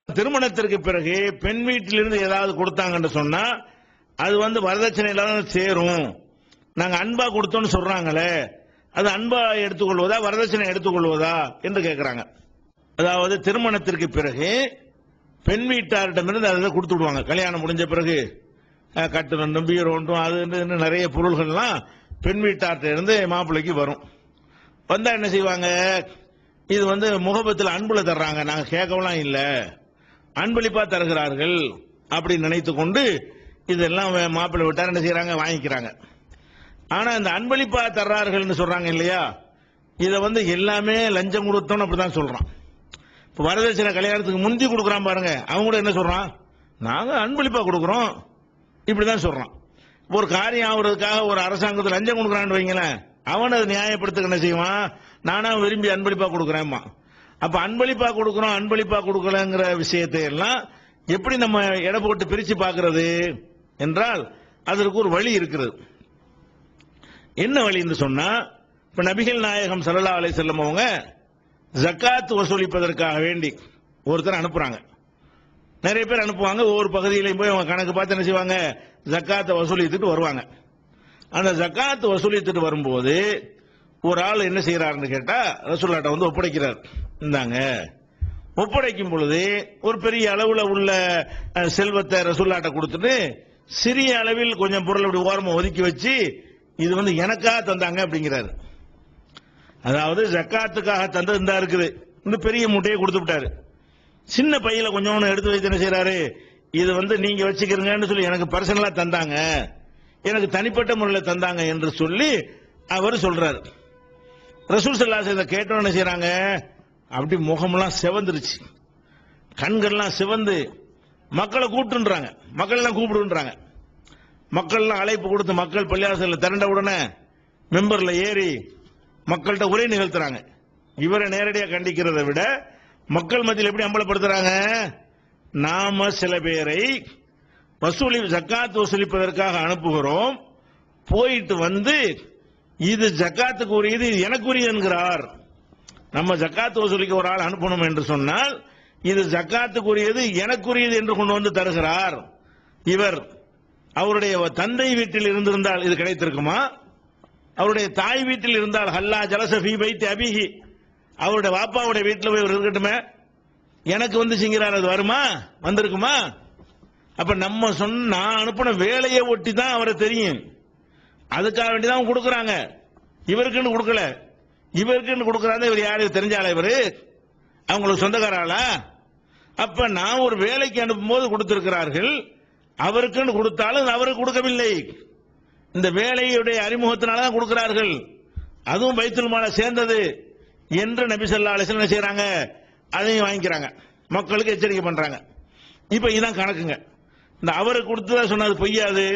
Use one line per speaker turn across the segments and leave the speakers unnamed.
திருமணத்திற்கு பிறகு பெண் வீட்டிலிருந்து ஏதாவது கொடுத்தாங்கன்னு சொன்னா அது வரதட்சணையில தான் சேரும். நாங்க அன்பா கொடுத்தோம்னு சொல்றாங்களே, அது அன்பா எடுத்துக்கொள்வதா வரதட்சணை எடுத்துக்கொள்வதா என்று கேட்கிறாங்க. அதாவது திருமணத்திற்கு பிறகு பெண் வீட்டாரிடமிருந்து அதை கொடுத்து விடுவாங்க. கல்யாணம் முடிஞ்ச பிறகு கட்டு ரெண்டும் பீரோண்டும் அது நிறைய பொருள்கள்லாம் பெண் வீட்டார்ட்ட இருந்து மாப்பிள்ளைக்கு வரும். வந்தா என்ன செய்வாங்க, இது முகபத்தில் அன்புல தர்றாங்க, நாங்க கேட்கலாம் இல்ல, அன்பளிப்பா தருகிறார்கள் அப்படி நினைத்து கொண்டு இதெல்லாம் மாப்பிள்ளை விட்டார் என்ன செய்யறாங்க, வாங்கிக்கிறாங்க. ஆனா இந்த அன்பளிப்பா தர்றார்கள் சொல்றாங்க இல்லையா, இதை எல்லாமே லஞ்சம் கொடுத்தோம் அப்படிதான் சொல்றான். இப்ப வரதட்சணை கல்யாணத்துக்கு முந்தி கொடுக்குறான் பாருங்க, அவங்க கூட என்ன சொல்றான், நாங்க அன்பளிப்பா கொடுக்குறோம் இப்படிதான் சொல்றான். ஒரு காரியம் ஆகுறதுக்காக ஒரு அரசாங்கத்தில் லஞ்சம் கொடுக்குறான்னு வைங்களேன், அவன் அதை நியாயப்படுத்த என்ன செய்வான், நானா விரும்பி அன்பளிப்பா கொடுக்குறேன். அப்ப அன்பளிப்பா கொடுக்கிறோம் அன்பளிப்பா கொடுக்கலங்கிற விஷயத்தை எல்லாம் எப்படி நம்ம எடை போட்டு பிரிச்சு பார்க்கிறது என்றால் அதற்கு ஒரு வழி இருக்கிறது. என்ன வழி என்று சொன்னா, இப்ப நபிகள் நாயகம் ஸல்லல்லாஹு அலைஹி வஸல்லம் அவங்க ஜகாத் வசூலிப்பதற்காக வேண்டி ஒருத்தர் அனுப்புறாங்க. நிறைய பேர் அனுப்புவாங்க, ஒவ்வொரு பகுதியிலையும் போய் அவங்க கணக்கு பார்த்து என்ன செய்வாங்க, ஜகாத்தை வசூலித்துட்டு வருவாங்க. அந்த ஜகாத் வசூலித்துட்டு வரும்போது ஒரு ஆள் என்ன செய்யறாருன்னு கேட்டா ரசூலுல்லாஹ்ட்ட ஒப்படைக்கிறார். இந்தாங்க. ஒப்படைக்கும் பொழுது ஒரு பெரிய அளவுல உள்ள செல்வத்தை ரசூலுல்லாஹ்ட்ட கொடுத்துட்டு சிறிய அளவில் கொஞ்சம் பொருள் அப்படி ஓரமா ஒதுக்கி வச்சு இது எனக்காக தந்தாங்க அப்படிங்கிறாரு. அதாவது ஜக்காத்துக்காக தந்தது இந்த இருக்குது, இந்த பெரிய மூட்டையை கொடுத்து விட்டாரு. சின்ன பையில கொஞ்சம் எடுத்து வைத்து என்ன செய்யறாரு, இது நீங்க வச்சுக்கிறீங்கன்னு சொல்லி எனக்கு பர்சனலா தந்தாங்க, எனக்கு தனிப்பட்ட முறையில் தந்தாங்க என்று சொல்லி அவர் சொல்றாரு. ரசூல் ஸல்லல்லாஹு அலைஹி வஸல்லம் கேட்டோம் என்ன செய்யறாங்க, அப்படி முகமெல்லாம் சிவந்துருச்சு, கண்கள்லாம் சிவந்து மக்களை கூப்பிட்டுன்றாங்க, மக்கள் எல்லாம் கூப்பிடுன்றாங்க. மக்கள் எல்லாம் அழைப்பு கொடுத்து மக்கள் பள்ளியாசல்ல திரண்ட உடனே மெம்பர்ல ஏறி மக்கள்கிட்ட உரை நிகழ்த்துறாங்க. இவரை நேரடியாக கண்டிக்கிறதை விட மக்கள் மத்தியில் எப்படி அம்பலப்படுத்துறாங்க, நாம சில பேரை ஜக்காத் வசூலிப்பதற்காக அனுப்புகிறோம், போயிட்டு இது ஜக்காத்துக்கு உரியது, இது எனக்கு உரியது என்கிறார். நம்ம ஜக்காத் வசூலிக்க ஒரு ஆள் அனுப்பணும் என்று சொன்னால் இது ஜக்காத்துக்குரியது எனக்குரியது என்று கொண்டு தருகிறார். இவர் அவருடைய தந்தை வீட்டில் இருந்திருந்தால் இது கிடைத்திருக்குமா, அவருடைய தாய் வீட்டில் இருந்தால் ஹல்லா ஜலச ஃபீ பைத்தி அபிஹி, அவருடைய வாப்பாவுடைய வீட்டில் போய் இருக்கட்டுமே, எனக்கு சிங்கிறார், அது வருமா, வந்திருக்குமா? அப்ப நம்ம நான் அனுப்பின வேலையை ஒட்டி தான் அவரை தெரியும், அதுக்காக வேண்டிதான் கொடுக்கறாங்க. இவருக்குன்னு கொடுக்கல, இவருக்குன்னு கொடுக்கறாங்க. இவர் யாரு தெரிஞ்சால, இவரு அவங்களுக்கு சொந்தக்காராளா? அப்ப நான் ஒரு வேலைக்கு அனுப்பும் போது கொடுத்திருக்கிறார்கள், அவருக்குன்னு கொடுத்தாலும் அவருக்கு கொடுக்கவில்லை, இந்த வேலையுடைய அறிமுகத்தினால்தான் கொடுக்கிறார்கள், அதுவும் பைத்துல் மால சேர்ந்தது என்று நபி ஸல்லல்லாஹு அலைஹி வஸல்லம் செய்யறாங்க, அதையும் வாங்கிக்கிறாங்க, மக்களுக்கு எச்சரிக்கை பண்றாங்க. இப்ப இதான் கணக்குங்க. இந்த அவருக்கு கொடுத்ததா சொன்னது பொய்யாது,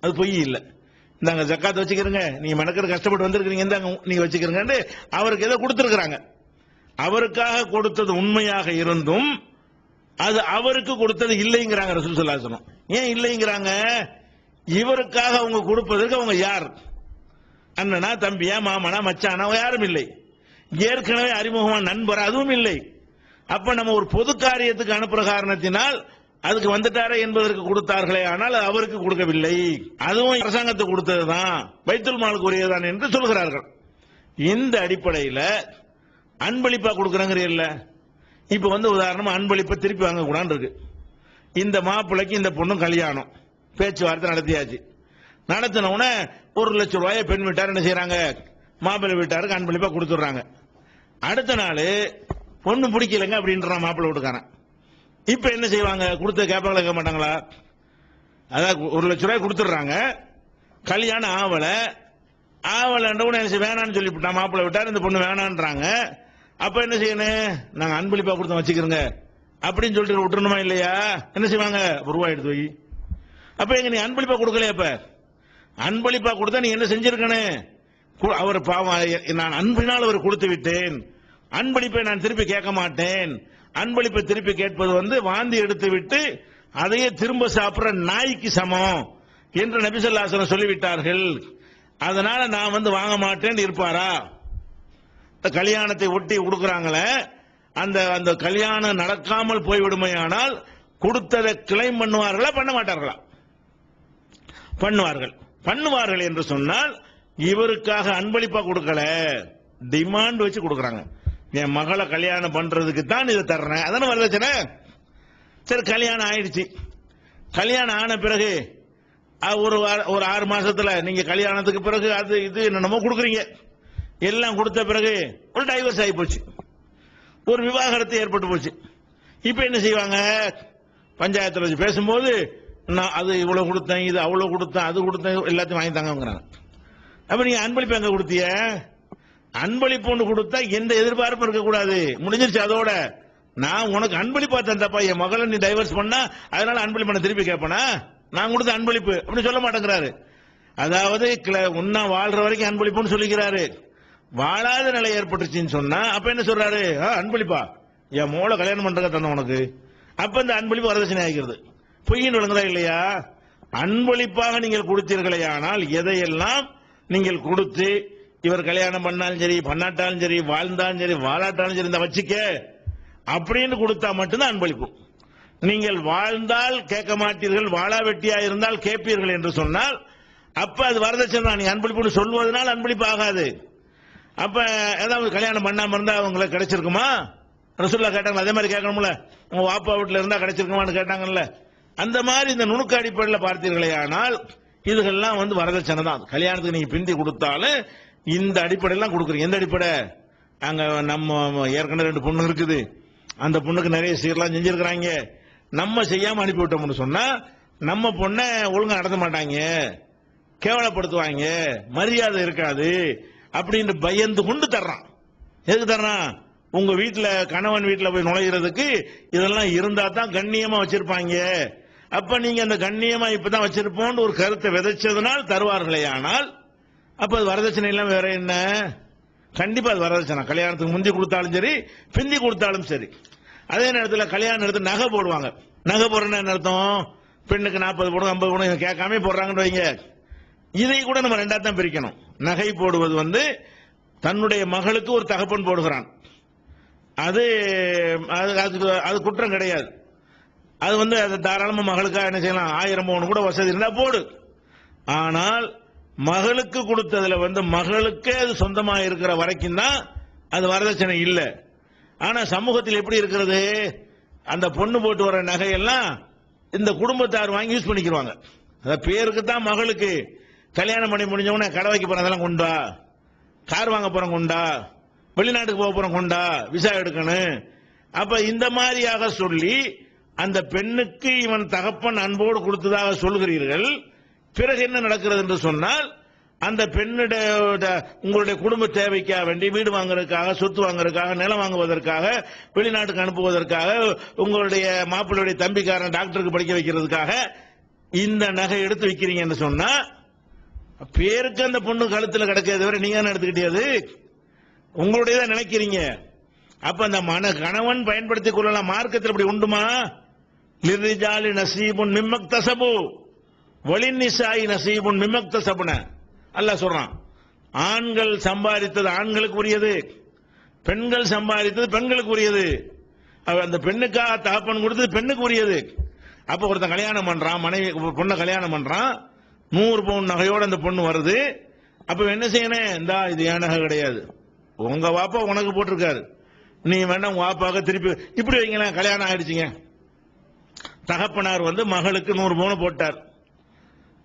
அது பொய் இல்லை. இந்தாங்க ஜக்காத் வச்சுக்கிறீங்க, நீங்க மெனக்கெடு கஷ்டப்பட்டு வந்திருக்கீங்க, இந்தாங்க நீங்க வச்சுக்கிறீங்க, அவருக்கு ஏதோ கொடுத்திருக்கிறாங்க. அவருக்காக கொடுத்தது உண்மையாக இருந்தும் அது அவருக்கு கொடுத்தது இல்லைங்கிறாங்க ரசூல் ஸல்லல்லாஹு அலைஹி வஸல்லம். ஏன் இல்லைங்கிறாங்க, இவருக்காக அவங்க கொடுப்பதற்கு அவங்க யார், அண்ணனா தம்பியா மாமனா மச்சானா யாரும் இல்லை, ஏற்கனவே அறிமுகமான நண்பர் அதுவும் இல்லை. அப்ப நம்ம ஒரு பொது காரியத்துக்கு அனுப்புற காரணத்தினால் அதுக்கு வந்துட்டாரே என்பதற்கு கொடுத்தார்களே, ஆனால் அவருக்கு கொடுக்கவில்லை, அதுவும் அரசாங்கத்துக்கு கொடுத்ததுதான், பைத்துல் மாலுக்கு உரியதான் என்று சொல்கிறார்கள். இந்த அடிப்படையில் அன்பளிப்பா கொடுக்கறங்கிறீல்ல, இப்ப உதாரணமா அன்பளிப்பை திருப்பி வாங்க கூடாது இருக்கு. இந்த மாப்பிள்ளைக்கு இந்த பொண்ணும் கல்யாணம் பேச்சுவார்த்தை நடத்தியாச்சு. நடத்தின உடனே 1 லட்சம் ரூபாயை பெண் வீட்டார் என்ன செய்யறாங்க, மாப்பிள்ளை வீட்டாருக்கு அன்பளிப்பா கொடுத்துடுறாங்க. அடுத்த நாள் பொண்ணு பிடிக்கலங்க அப்படின்றான் மாப்பிள்ளை வீட்டுக்காரன். இப்ப என்ன செய்வாங்க, கொடுத்த கேட்பாங்களா கேட்க மாட்டாங்களா? அதான் 1 லட்சம் ரூபாய் கொடுத்துடுறாங்க, கல்யாணம் ஆவல வேணான்னு சொல்லிவிட்டான் மாப்பிள்ளை விட்டார், இந்த பொண்ணு வேணான்றாங்க. அப்ப என்ன செய்யணும், நாங்க அன்பளிப்பா கொடுத்தோம் வச்சுக்கிறோங்க அப்படின்னு சொல்லிட்டு விட்டுருணுமா இல்லையா? என்ன செய்வாங்க, ரூபாய் எடுத்து வை. அப்ப எங்க நீ அன்பளிப்பா கொடுக்கலையா? அப்ப அன்பளிப்பா கொடுத்தா நீ என்ன செஞ்சிருக்கணும், அவர் பாவம், நான் அன்பினால் அவர் கொடுத்து விட்டேன், அன்பளிப்பை நான் திருப்பி கேட்க மாட்டேன், அன்பளிப்பை திருப்பி கேட்பது வாந்தி எடுத்து விட்டு அதையே திரும்ப சாப்பிடுற நாய்க்கு சமம் என்று நபி ஸல்லல்லாஹு அலைஹி வஸல்லம் சொல்லிவிட்டார்கள். அதனால நான் வாங்க மாட்டேன் இருப்பாரா? கல்யாணத்தை ஒட்டி கொடுக்கறாங்களே, அந்த அந்த கல்யாணம் நடக்காமல் போய்விடுமையானால் கொடுத்ததை கிளைம் பண்ணுவார்களா பண்ண மாட்டார்களா? பண்ணுவார்கள். பண்ணுவார்கள் என்று சொன்னால் இவருக்காக அன்பளிப்பா கொடுக்கல, டிமாண்ட் வச்சு கொடுக்கறாங்க. என் மகளை கல்யாணம் பண்றதுக்கு தான் இதை தர்றேன், அதான வரதட்சணை. சரி, கல்யாணம் ஆயிடுச்சு. கல்யாணம் ஆன பிறகு ஒரு 6 மாசத்துல நீங்க கல்யாணத்துக்கு பிறகு அது இது என்னமோ கொடுக்குறீங்க. எல்லாம் கொடுத்த பிறகு ஒரு டைவர்ஸ் ஆகி போச்சு, ஒரு விவாகரத்து ஏற்பட்டு போச்சு. இப்ப என்ன செய்வாங்க? பஞ்சாயத்துல வச்சு பேசும்போது நான் அது இவ்வளவு கொடுத்தேன், இது அவ்வளவு கொடுத்தேன், அது கொடுத்தேன், எல்லாத்தையும் வாங்கி தாங்கிறாங்க. அப்ப நீங்க அன்பளிப்பு எங்க கொடுத்திய? அன்பளிப்பு ஒன்று கொடுத்தா எந்த எதிர்பார்ப்பும் இருக்கக்கூடாது, முடிஞ்சிருச்சு அதோட. நான் உனக்கு அன்பளிப்பா தந்தப்பா, என் மகளை நீ டைவர்ஸ் பண்ணா அதனால அன்பளிப்பு பண்ண திருப்பி கேட்பனா? நான் கொடுத்த அன்பளிப்பு அப்படி சொல்ல மாட்டேங்கிறாரு. அதாவது உன்னா வாழ்ற வரைக்கும் அன்பளிப்புன்னு சொல்லிக்கிறாரு. வாழாத நிலை ஏற்பட்டுச்சுன்னு சொன்னா அப்ப என்ன சொல்றாரு? அன்பளிப்பா என் மோளை கல்யாணம் பண்றத தந்த உனக்கு, அப்ப இந்த அன்பளிப்பு வரதட்சணை ஆகிறது. பொய்யின் விளங்குதா இல்லையா? அன்பளிப்பாக நீங்கள் கொடுத்தீர்களே, ஆனால் எதையெல்லாம் நீங்கள் கொடுத்து இவர் கல்யாணம் பண்ணாலும் சரி, பண்ணாட்டாலும் சரி, வாழ்ந்தாலும் சரி, வாழாட்டாலும் சரி, இந்த வச்சுக்க அப்படின்னு கொடுத்தா மட்டும்தான் அன்பளிப்பு. நீங்கள் வாழ்ந்தால் கேட்க மாட்டீர்கள், வாழா வெட்டியா இருந்தால் கேட்பீர்கள் என்று சொன்னால் அப்ப அது வரதட்சணை தான். நீ அன்பளிப்புன்னு சொல்வதனால் அன்பளிப்பு ஆகாது. அப்ப ஏதாவது கல்யாணம் பண்ணாம இருந்தா அவங்களுக்கு கிடைச்சிருக்குமா? ரசூலுல்லாஹ் கேட்டாங்க, அதே மாதிரி கேட்கணும்ல. உங்க வாப்பா வீட்டுல இருந்தா கிடைச்சிருக்குமான்னு கேட்டாங்கல்ல. அந்த மாதிரி இந்த நுணுக்க அடிப்படையில் பார்த்தீர்களே, ஆனால் இதுகள்லாம் வரதட்சணை தான். கல்யாணத்துக்கு நீங்க பிந்தி கொடுத்தாலும் இந்த அடிப்படையெல்லாம் கொடுக்குறீங்க. எந்த அடிப்படை? அங்க நம்ம ஏற்கனவே 2 பொண்ணு இருக்குது, அந்த பொண்ணுக்கு நிறைய சீர்லாம் செஞ்சிருக்கிறாங்க, நம்ம செய்யாம அனுப்பி விட்டோம்னு சொன்னா நம்ம பொண்ணை ஒழுங்கா நடத்த மாட்டாங்க, கேவலப்படுத்துவாங்க, மரியாதை இருக்காது அப்படின்னு பயந்து கொண்டு தர்றான். எதுக்கு தர்றான்? உங்க வீட்டுல கணவன் வீட்டுல போய் நுழைகிறதுக்கு இதெல்லாம் இருந்தா தான் கண்ணியமா வச்சிருப்பாங்க. அப்ப நீங்க அந்த கண்ணியமா இப்பதான் வச்சிருப்போம் ஒரு கருத்தை விதைச்சதுனால் தருவார்களே, ஆனால் அப்ப அது வரதட்சணை எல்லாம் வேற என்ன? கண்டிப்பா அது வரதட்சணை. கல்யாணத்துக்கு முந்தி கொடுத்தாலும் சரி, பிந்தி கொடுத்தாலும் சரி. அதே நேரத்தில் கல்யாணம் எடுத்து நகை போடுவாங்க. நகை போடுறேன்னு என்ன அர்த்தம்? பெண்ணுக்கு 40 போடும், 50 போடும் கேட்காம போடுறாங்கன்னு வைங்க. இதை கூட நம்ம ரெண்டா தான் பிரிக்கணும். நகை போடுவது தன்னுடைய மகளுக்கு ஒரு தகப்பன் போடுகிறான், அது அது குற்றம் கிடையாது. அது அது தாராளமா மகளுக்காக என்ன செய்யலாம், 1000 பவுன் கூட வசதி இருந்தா போடு. ஆனால் மகளுக்கு கொடுத்ததுல மகளுக்கே அது சொந்தமா இருக்கிற வரைக்கும் தான் அது வரதட்சணை இல்லை. ஆனா சமூகத்தில் எப்படி இருக்கிறது? அந்த பொண்ணு போட்டு வர நகையெல்லாம் இந்த குடும்பத்தார் வாங்கி யூஸ் பண்ணிக்கிறாங்க. பேருக்கு தான் மகளுக்கு. கல்யாணம் பண்ணி முடிஞ்சவன கடை வைக்க போறோம், அதெல்லாம் கொண்டா, கார் வாங்க போறோம் கொண்டா, வெளிநாட்டுக்கு போக போறோம் கொண்டா, விசா எடுக்கணும். அப்ப இந்த மாதிரியாக சொல்லி அந்த பெண்ணுக்கு இவன் தகப்பன் அன்போடு கொடுத்ததாக சொல்கிறீர்கள். பிறகு என்ன நடக்கிறது என்று சொன்னால், அந்த பெண்ணுடைய உங்களுடைய குடும்ப தேவைக்காக வேண்டி வீடு வாங்குறதுக்காக, சொத்து வாங்குறதுக்காக, நிலம் வாங்குவதற்காக, வெளிநாட்டுக்கு அனுப்புவதற்காக, உங்களுடைய மாப்பிள்ளையுடைய தம்பிக்காரன் டாக்டருக்கு படிக்க வைக்கிறதுக்காக இந்த நகை எடுத்து வைக்கிறீங்கன்னு சொன்னா பேருக்கு அந்த பொண்ணு கழுத்துல கிடக்கிறது வரை நீங்க தான் எடுத்துக்கிட்டது, உங்களுடையதான் நினைக்கிறீங்க. அப்ப அந்த கணவன் பயன்படுத்திக் கொள்ளலாம். மார்க்கத்தில் இப்படி உண்டுமா? லிர்ரிஜாலி நசீபுன் மிம்மக்தஸபு வலின்னிசாஇ நசீபுன் மிம்மக்தஸபுன அல்லாஹ் சொல்றான். ஆண்கள் சம்பாதித்தது ஆண்களுக்கு உரியது, பெண்கள் சம்பாதித்தது பெண்களுக்கு உரியது. அந்த பெண்ணுக்காக தகப்பன் கொடுத்தது பெண்ணுக்கு உரியது. அப்ப ஒருத்தன் கல்யாணம் பண்றான், மனைவி பொண்ணை கல்யாணம் பண்றான், 100 பவுன் நகையோட அந்த பொண்ணு வருது. அப்ப என்ன செய்யணும்? இந்தா இது என் நகை கிடையாது, உங்க வாப்பா உனக்கு போட்டிருக்காரு, நீ வேணா உங்க வாப்பாக திருப்பி இப்படி வைங்களேன். கல்யாணம் ஆயிடுச்சுங்க, தகப்பனார் மகளுக்கு 100 பவுன் போட்டார்.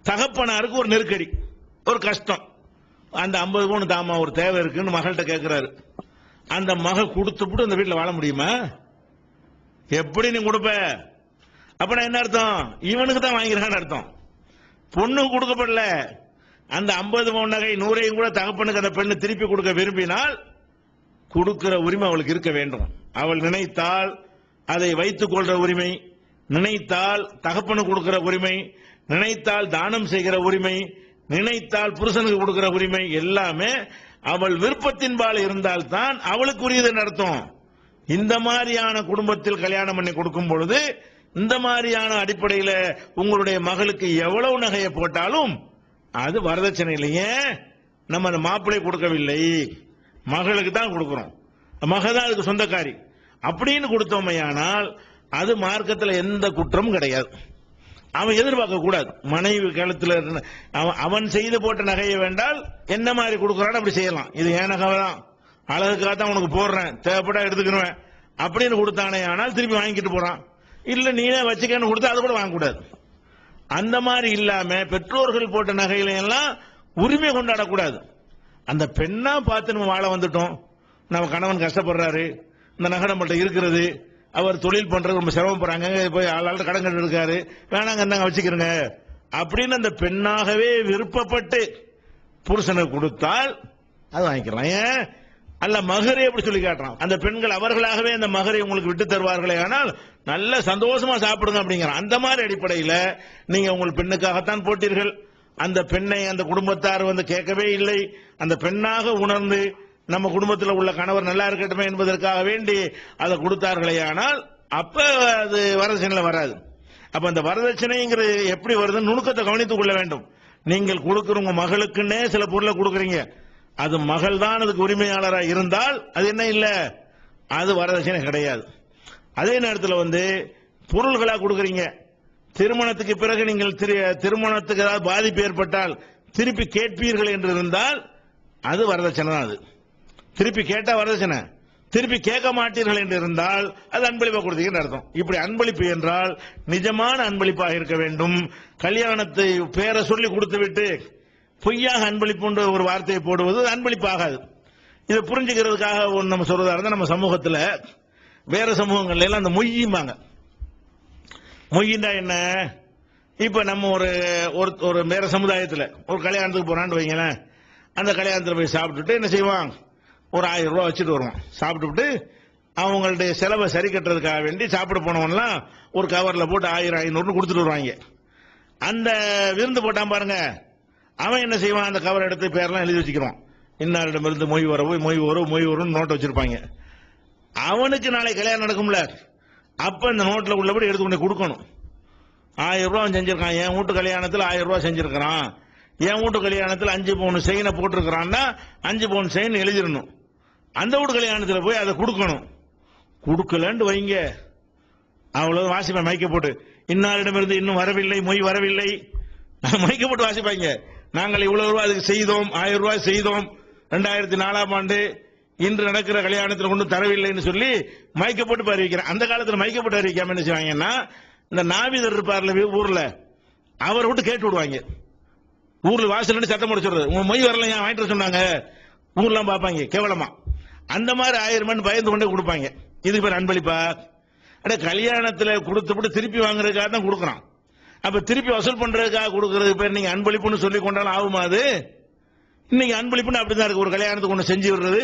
தகப்பனாருக்கு ஒரு நெருக்கடி, ஒரு கஷ்டம். அந்த 50 பவுன் தாமா ஒரு தேவை இருக்குன்னு மகள்கிட்ட கேட்கிறாரு. அந்த மகள் கொடுத்துட்டு அந்த வீட்டில் வாழ முடியுமா? எப்படி நீ கொடுப்ப? அப்ப என்ன அர்த்தம்? இவனுக்கு தான் வாங்கிறான்னு அர்த்தம். பொண்ணுக்கு கொடுக்கப்படல. அந்த 50 பவுன் நகை 100 கூட தகப்பனுக்கு அந்த பெண்ணு திருப்பி கொடுக்க விரும்பினால் கொடுக்கிற உரிமை அவளுக்கு இருக்க வேண்டும். அவள் நினைத்தால் அதை வைத்துக் கொள்ற உரிமை, நினைத்தால் தகப்பனுக்கு கொடுக்கிற உரிமை, நினைத்தால் தானம் செய்கிற உரிமை, நினைத்தால் புருஷனுக்கு கொடுக்கிற உரிமை, எல்லாமே அவள் விருப்பத்தின்பால் இருந்தால் தான் அவளுக்கு உரியது அர்த்தம். இந்த மாதிரியான குடும்பத்தில் கல்யாணம் பண்ணி கொடுக்கும் பொழுது இந்த மாதிரியான அடிப்படையில் உங்களுடைய மகளுக்கு எவ்வளவு நகையை போட்டாலும் அது வரதட்சணை இல்லையே. நம்ம அந்த மாப்பிள்ளை கொடுக்கவில்லை, மகளுக்கு தான் கொடுக்கிறோம். மகள் தான் அதுக்கு சொந்தக்காரி. அப்படின்னு கொடுத்தோமையானால் அது மார்க்கத்தில் எந்த குற்றமும் கிடையாது. அவன் எதிர்பார்க்க கூடாது. மனைவி கழுத்துல அவன் செய்து போட்ட நகையை வேண்டால் என்ன மாதிரி கொடுக்கறான்னு அப்படி செய்யலாம். இது ஏன் நகை தான், அழகுக்காக தான் உனக்கு போடுறேன், தேவைப்பட்டா எடுத்துக்கிறேன் அப்படின்னு கொடுத்தானே ஆனால் திருப்பி வாங்கிட்டு போறான். இல்ல நீனே வச்சுக்கன்னு கொடுத்தா அது கூட வாங்கக்கூடாது. அந்த மாதிரி இல்லாம பெற்றோர்கள் போட்ட நகையில எல்லாம் உரிமை கொண்டாடக்கூடாது. அந்த பெண்ணா பார்த்து நம்ம வாழ வந்துட்டோம், நம்ம கணவன் கஷ்டப்படுறாரு, இந்த நகை நம்மள்ட்ட இருக்கிறது, அவர் தொழில் பண்றது ரொம்ப சிரமப்படுறாங்க, போய் ஆளாள் கடன் கட்டு இருக்காரு, வேணாங்க இருந்தாங்க வச்சுக்கிறங்க அப்படின்னு அந்த பெண்ணாகவே விருப்பப்பட்டு புருஷனுக்கு கொடுத்தால் அது வாங்கிக்கலாம். ஏன் அல்ல மகரை எப்படி சொல்லி காட்டுறான், அந்த பெண்கள் அவர்களாகவே அந்த மகரை உங்களுக்கு விட்டு தருவார்களே, ஆனால் நல்ல சந்தோஷமா சாப்பிடுங்க அப்படிங்கிறான். அந்த மாதிரி அடிப்படையில் நீங்க உங்கள் பெண்ணுக்காகத்தான் போட்டீர்கள், அந்த பெண்ணை அந்த குடும்பத்தார் வந்து கேட்கவே இல்லை, அந்த பெண்ணாக உணர்ந்து நம்ம குடும்பத்தில் உள்ள கணவர் நல்லா இருக்கட்டுமே என்பதற்காக வேண்டி அதை கொடுத்தார்களே, ஆனால் அப்ப அது வரதட்சணையில் வராது. அப்ப அந்த வரதட்சணைங்கிறது எப்படி வருதுன்னு நுணுக்கத்தை கவனித்துக் கொள்ள வேண்டும். நீங்கள் கொடுக்கிற உங்க மகளுக்குன்னே சில பொருளை கொடுக்குறீங்க, அது மகள் தான் அதுக்கு உரிமையாளராக இருந்தால் அது என்ன இல்ல, அது வரதட்சணை கிடையாது. அதே நேரத்தில் வந்து பொருள்களா கொடுக்குறீங்க, திருமணத்துக்கு பிறகு நீங்கள் திருமணத்துக்கு ஏதாவது பாதிப்பு ஏற்பட்டால் திருப்பி கேட்பீர்கள் என்று இருந்தால் அது வரதட்சணை தான். அது திருப்பி கேட்டா வரதட்சணை, திருப்பி கேட்க மாட்டீர்கள் என்று இருந்தால் அது அன்பளிப்பா கொடுத்தீங்கன்னு அர்த்தம். இப்படி அன்பளிப்பு என்றால் நிஜமான அன்பளிப்பாக இருக்க வேண்டும். கல்யாணத்தை பேரை சொல்லி கொடுத்து விட்டு பொய்யாக அன்பளிப்பு ஒரு வார்த்தையை போடுவது அன்பளிப்பு ஆகாது. இதை புரிஞ்சுக்கிறதுக்காக நம்ம சொல்றதா இருந்தா, நம்ம சமூகத்தில் வேற சமூகங்கள்ல எல்லாம் அந்த மொய்யும்பாங்க. மொய்யின்றா என்ன, இப்ப நம்ம ஒரு வேற சமுதாயத்தில் ஒரு கல்யாணத்துக்கு போறான்னு வைங்களேன், அந்த கல்யாணத்தில் போய் சாப்பிட்டுட்டு என்ன செய்வான், ஒரு 1000 ரூபாய் வச்சுட்டு வருவான். சாப்பிட்டுவிட்டு அவங்களுடைய செலவை சரி கட்டுறதுக்காக வேண்டி சாப்பிட போனவன்லாம் ஒரு கவர்ல போட்டு 1000 500 கொடுத்துட்டு வருவாங்க. அந்த விருந்து போட்டான் பாருங்க, அவன் என்ன செய்வான், அந்த கவர் எடுத்து பேரெல்லாம் எழுதி வச்சுக்கிறான், இன்னாரிடமிருந்து மொய் வரும் நோட்டை வச்சிருப்பாங்க. அவனுக்கு நாளை கல்யாணம் நடக்கும்ல, அப்ப இந்த நோட்டில் உள்ளபடி எடுத்து கொண்டு கொடுக்கணும். 1000 ரூபாய் செஞ்சிருக்கான், என் வீட்டு கல்யாணத்தில் 1000 ரூபாய் செஞ்சிருக்கிறான், என் வீட்டு கல்யாணத்தில் 5 பவுன் செயினை போட்டிருக்கிறான்னா 5 பவுன் செயின் எழுதிடணும். அந்த வீட்டு கல்யாணத்தில் போய் அதை கொடுக்கணும். கொடுக்கலன்னு வைங்க, அவ்வளவு வாசிப்பேன் மைக்க போட்டு, இன்னாரிடமிருந்து இன்னும் வரவில்லை, மொய் வரவில்லை, மைக்க போட்டு வாசிப்பாங்க. நாங்கள் இவ்வளவு ரூபாய் அதுக்கு செய்தோம், 1000 ரூபாய் செய்தோம், 2004ஆம் ஆண்டு இன்று நடக்கிற கல்யாணத்தில் கொண்டு தரவில்லைன்னு சொல்லி மைக்க போட்டு அறிவிக்கிறேன். அந்த காலத்தில் மைக்க போட்டு அறிவிக்காம என்ன செய்வாங்கன்னா, இந்த நாவிதர் இருப்பார்ல ஊர்ல, அவர் விட்டு கேட்டு விடுவாங்க. ஊர்ல வாசல் சத்தம் முடிச்சுடுறது, உங்க மொய் வரல ஏன் வாங்கிட்டு சொன்னாங்க, ஊர்லாம் பார்ப்பாங்க கேவலமா. அந்த மாதிரி 1000 மணி பயந்து கொண்டே கொடுப்பாங்க. இதுக்கு பேர் அன்பளிப்பா? அட கல்யாணத்தில் கொடுத்துவிட்டு திருப்பி வாங்குறதுக்காக தான் கொடுக்குறான். அப்ப திருப்பி வசூல் பண்றதுக்காக கொடுக்கறது பேர் நீங்க அன்பளிப்புன்னு சொல்லி கொண்டாலும் ஆகுமா? அது இன்னைக்கு அன்பளிப்புன்னு அப்படிதான் இருக்கு. ஒரு கல்யாணத்துக்கு ஒன்று செஞ்சு விடுறது,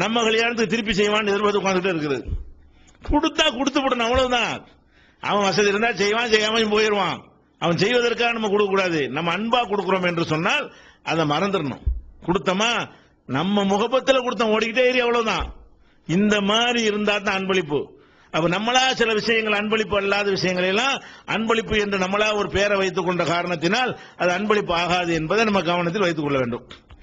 நம்ம கல்யாணத்துக்கு திருப்பி செய்வான்னு எதிர்பார்த்து உட்காந்துட்டே இருக்குது. கொடுத்தா கொடுத்து விடணும், அவ்வளவுதான். அவன் வசதி இருந்தா செய்வான், செய்யாம போயிடுவான். அவன் செய்வதற்காக நம்ம கொடுக்க கூடாது. நம்ம அன்பா கொடுக்கிறோம் என்று சொன்னால் அதை மறந்துடணும். கொடுத்தமா நம்ம முகப்பத்தில் கொடுத்தோம், ஓடிக்கிட்டே ஏறி, அவ்வளவுதான். இந்த மாதிரி இருந்தா தான் அன்பளிப்பு. அப்ப நம்மளா சில விஷயங்கள் அன்பளிப்பு அல்லாத விஷயங்கள் எல்லாம் அன்பளிப்பு என்று நம்மளா ஒரு பேரை வைத்துக் கொண்ட காரணத்தினால் அது அன்பளிப்பு ஆகாது என்பதை நம்ம கவனத்தில் வைத்துக் கொள்ள வேண்டும்.